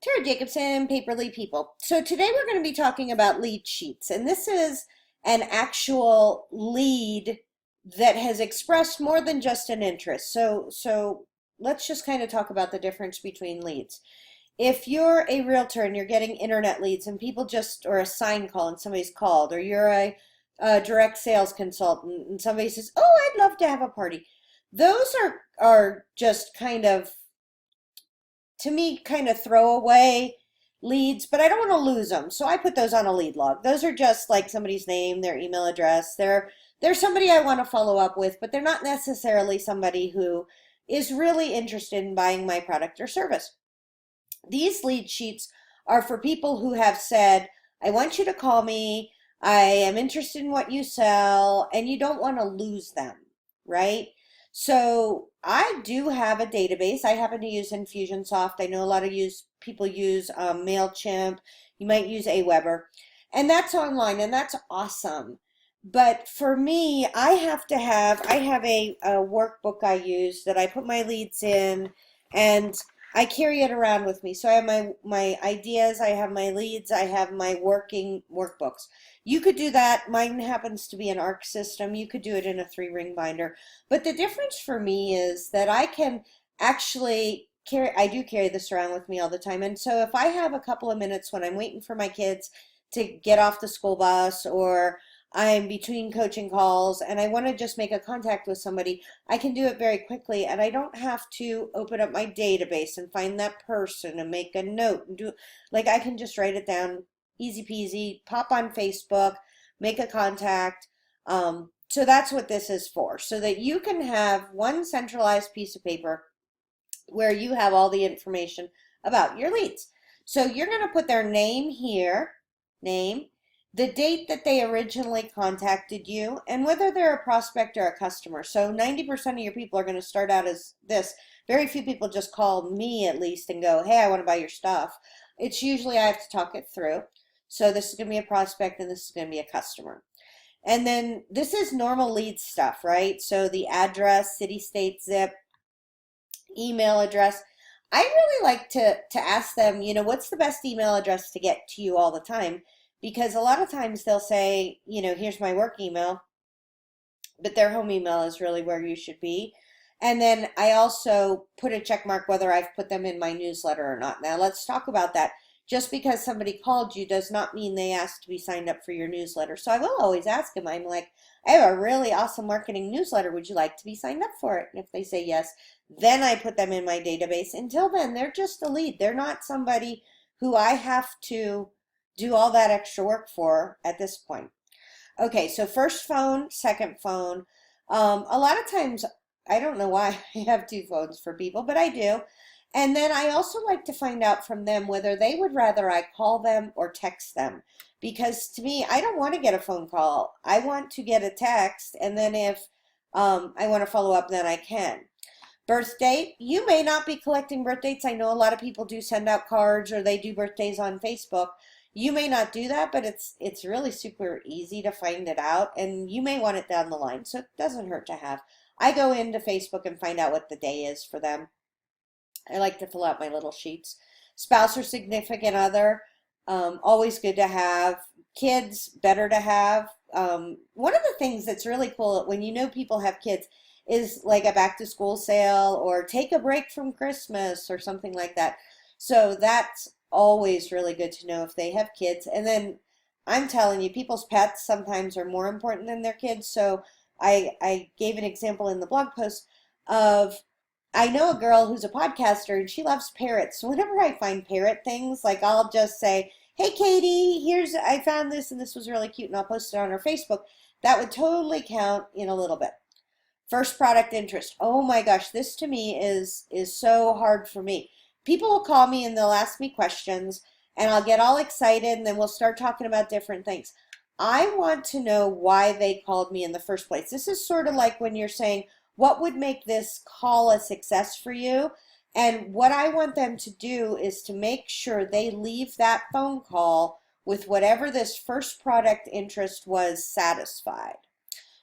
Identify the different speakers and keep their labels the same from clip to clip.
Speaker 1: Tara Jacobson, Paperly People. So today we're going to be talking about lead sheets, and this is an actual lead that has expressed more than just an interest. So let's just kind of talk about the difference between leads. If you're a realtor and you're getting internet leads and people just, or a sign call and somebody's called, or you're a direct sales consultant and somebody says, "Oh, I'd love to have a party," those are just kind of, to me, kind of throwaway leads, but I don't want to lose them. So I put those on a lead log. Those are just like somebody's name, their email address. They're somebody I want to follow up with, but they're not necessarily somebody who is really interested in buying my product or service. These lead sheets are for people who have said, "I want you to call me. I am interested in what you sell," and you don't want to lose them, right? So I do have a database. I happen to use Infusionsoft. I know a lot of people use MailChimp. You might use Aweber, and that's online, and that's awesome. But for me, I have a workbook I use that I put my leads in, and I carry it around with me. So I have my ideas, I have my leads, I have my working workbooks. You could do that. Mine happens to be an ARC system. You could do it in a 3-ring binder. But the difference for me is that I can actually I do carry this around with me all the time. And so if I have a couple of minutes when I'm waiting for my kids to get off the school bus, or I'm between coaching calls and I want to just make a contact with somebody, I can do it very quickly, and I don't have to open up my database and find that person and make a note and do, like, I can just write it down, easy peasy, pop on Facebook, make a contact. So that's what this is for, so that you can have one centralized piece of paper where you have all the information about your leads. So you're going to put their name here, name, the date that they originally contacted you, and whether they're a prospect or a customer. So 90% of your people are going to start out as this. Very few people just call me, at least, and go, "Hey, I want to buy your stuff." It's usually I have to talk it through. So this is going to be a prospect and this is going to be a customer. And then this is normal lead stuff, right? So the address, city, state, zip, email address. I really like to ask them, what's the best email address to get to you all the time? Because a lot of times they'll say, "Here's my work email," but their home email is really where you should be. And then I also put a check mark whether I've put them in my newsletter or not. Now let's talk about that. Just because somebody called you does not mean they asked to be signed up for your newsletter. So I will always ask them, I'm like, "I have a really awesome marketing newsletter. Would you like to be signed up for it?" And if they say yes, then I put them in my database. Until then, they're just a lead. They're not somebody who I have to do all that extra work for at this point. Okay, so first phone, second phone. A lot of times, I don't know why I have 2 phones for people, but I do. And then I also like to find out from them whether they would rather I call them or text them. Because to me, I don't want to get a phone call. I want to get a text, and then if I want to follow up, then I can. Birth date, you may not be collecting birth dates. I know a lot of people do send out cards or they do birthdays on Facebook. You may not do that, but it's really super easy to find it out, and you may want it down the line, so it doesn't hurt to have. I go into Facebook and find out what the day is for them. I like to fill out my little sheets. Spouse or significant other, always good to have. Kids, better to have. One of the things that's really cool when people have kids is like a back to school sale or take a break from Christmas or something like that. So that's always really good to know if they have kids. And then I'm telling you, people's pets sometimes are more important than their kids. So I gave an example in the blog post of, I know a girl who's a podcaster and she loves parrots. So whenever I find parrot things, like, I'll just say, "Hey Katie, I found this and this was really cute," and I'll post it on her Facebook. That would totally count in a little bit. First product interest. Oh my gosh, this to me is so hard for me. People will call me and they'll ask me questions and I'll get all excited and then we'll start talking about different things. I want to know why they called me in the first place. This is sort of like when you're saying, "What would make this call a success for you?" And what I want them to do is to make sure they leave that phone call with whatever this first product interest was satisfied.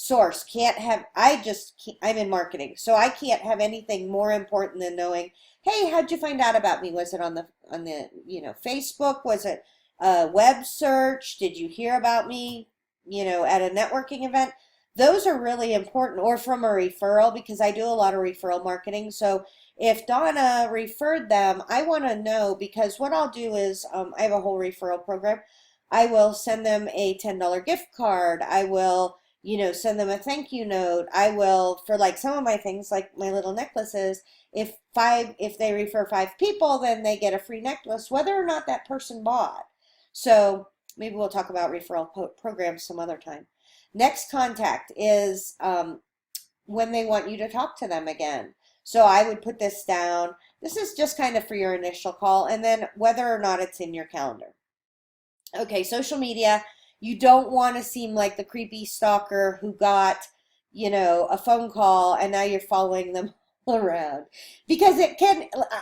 Speaker 1: source. Can't have, I just, I'm in marketing, so I can't have anything more important than knowing, hey, how'd you find out about me? Was it on the, Facebook? Was it a web search? Did you hear about me, at a networking event? Those are really important, or from a referral, because I do a lot of referral marketing. So if Donna referred them, I want to know, because what I'll do is I have a whole referral program. I will send them a $10 gift card. I will, send them a thank you note. I will, for like some of my things, like my little necklaces, if they refer 5 people, then they get a free necklace, whether or not that person bought. So maybe we'll talk about referral programs some other time. Next contact is when they want you to talk to them again. So I would put this down. This is just kind of for your initial call, and then whether or not it's in your calendar. Okay, social media, you don't want to seem like the creepy stalker who got, a phone call and now you're following them around. Because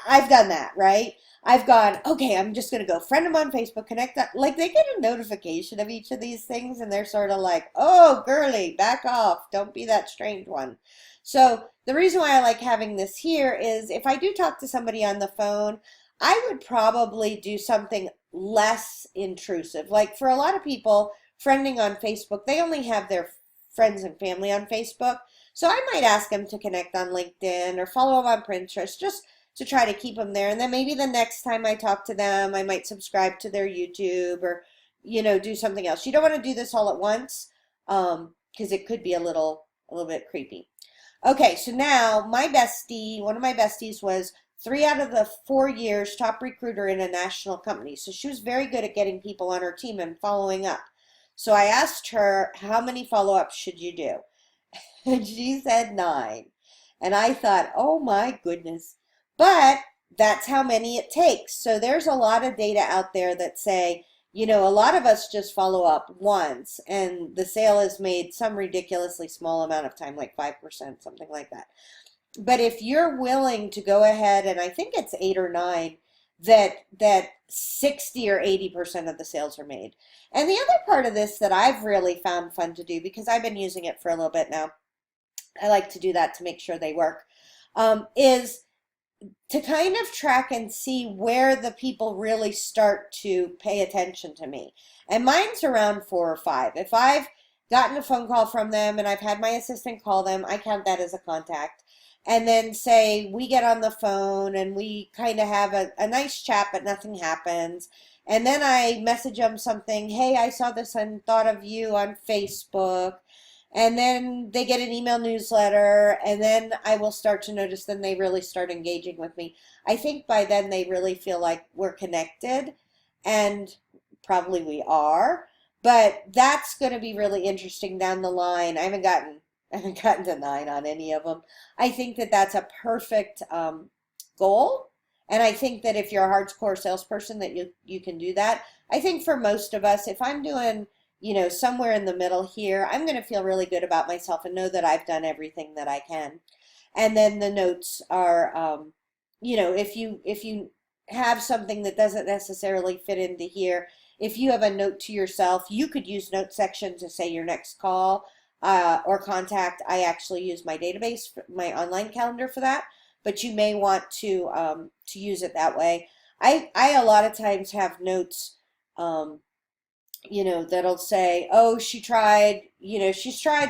Speaker 1: I've done that, right? I've gone, okay, I'm just going to go friend them on Facebook, connect that. Like they get a notification of each of these things and they're sort of like, oh, girly, back off. Don't be that strange one. So the reason why I like having this here is if I do talk to somebody on the phone, I would probably do something less intrusive. Like for a lot of people, friending on Facebook, they only have their friends and family on Facebook. So I might ask them to connect on LinkedIn or follow them on Pinterest just to try to keep them there. And then maybe the next time I talk to them, I might subscribe to their YouTube or, do something else. You don't want to do this all at once because it could be a little bit creepy. Okay, so now one of my besties was 3 out of the 4 years top recruiter in a national company. So she was very good at getting people on her team and following up. So I asked her, how many follow-ups should you do? And she said 9. And I thought, oh my goodness. But that's how many it takes. So there's a lot of data out there that say, a lot of us just follow up once and the sale is made some ridiculously small amount of time, like 5%, something like that. But if you're willing to go ahead, and I think it's 8 or 9, that 60 or 80% of the sales are made. And the other part of this that I've really found fun to do, because I've been using it for a little bit now, I like to do that to make sure they work, is to kind of track and see where the people really start to pay attention to me. And mine's around 4 or 5. If I've gotten a phone call from them and I've had my assistant call them, I count that as a contact. And then say we get on the phone and we kind of have a nice chat, but nothing happens. And then I message them something, hey, I saw this and thought of you on Facebook. And then they get an email newsletter, and then I will start to notice then they really start engaging with me. I think by then they really feel like we're connected, and probably we are, but that's going to be really interesting down the line. I haven't gotten to 9 on any of them. I think that that's a perfect goal, and I think that if you're a hardcore salesperson that you can do that. I think for most of us, if I'm doing somewhere in the middle here, I'm going to feel really good about myself and know that I've done everything that I can. And then the notes are, if you have something that doesn't necessarily fit into here, if you have a note to yourself, you could use note section to say your next call or contact. I actually use my database, my online calendar for that, but you may want to use it that way. I a lot of times have notes, that'll say, oh, she's tried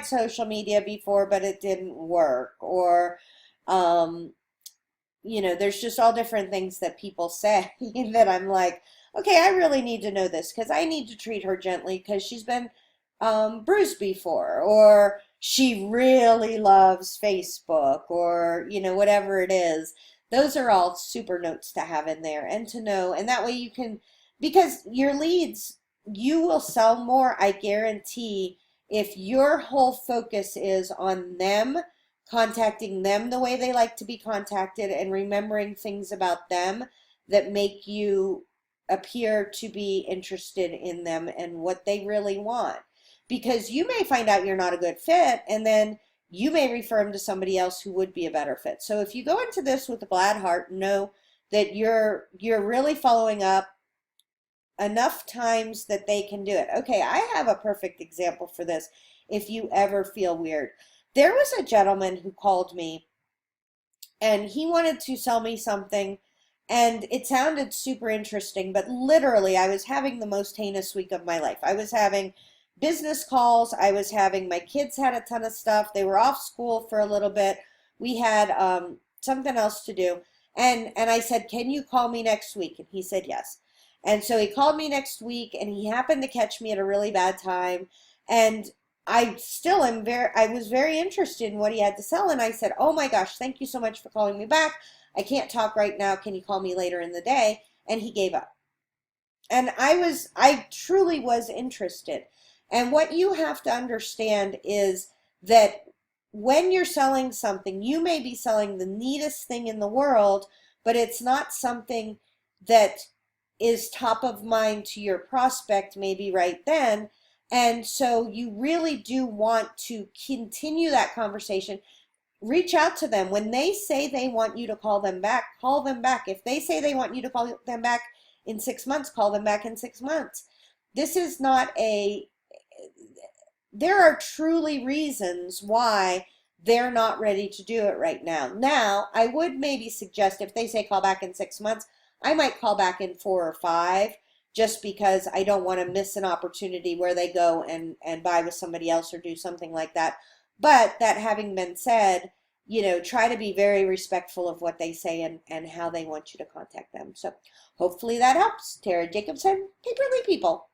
Speaker 1: social media before, but it didn't work. Or, there's just all different things that people say that I'm like, okay, I really need to know this because I need to treat her gently because she's been bruised before, or she really loves Facebook, or, whatever it is. Those are all super notes to have in there and to know. And that way you can, because your leads, you will sell more, I guarantee, if your whole focus is on them, contacting them the way they like to be contacted, and remembering things about them that make you appear to be interested in them and what they really want. Because you may find out you're not a good fit, and then you may refer them to somebody else who would be a better fit. So if you go into this with a glad heart, know that you're really following up enough times that they can do it. Okay, I have a perfect example for this. if you ever feel weird. There was a gentleman who called me and he wanted to sell me something and it sounded super interesting, but literally I was having the most heinous week of my life. I was having business calls. I was having, my kids had a ton of stuff. They were off school for a little bit. We had something else to do. And I said, can you call me next week? And he said yes. And so he called me next week and he happened to catch me at a really bad time. And I was very interested in what he had to sell. And I said, oh my gosh, thank you so much for calling me back. I can't talk right now. Can you call me later in the day? And he gave up. And I truly was interested. And what you have to understand is that when you're selling something, you may be selling the neatest thing in the world, but it's not something that is top of mind to your prospect maybe right then. And so you really do want to continue that conversation. Reach out to them. When they say they want you to call them back, call them back. If they say they want you to call them back in 6 months, call them back in 6 months. This is not a, there are truly reasons why they're not ready to do it right now. Now, I would maybe suggest if they say call back in 6 months, I might call back in 4 or 5 just because I don't want to miss an opportunity where they go and buy with somebody else or do something like that. But that having been said, try to be very respectful of what they say and how they want you to contact them. So hopefully that helps. Tara Jacobson, Paperly People.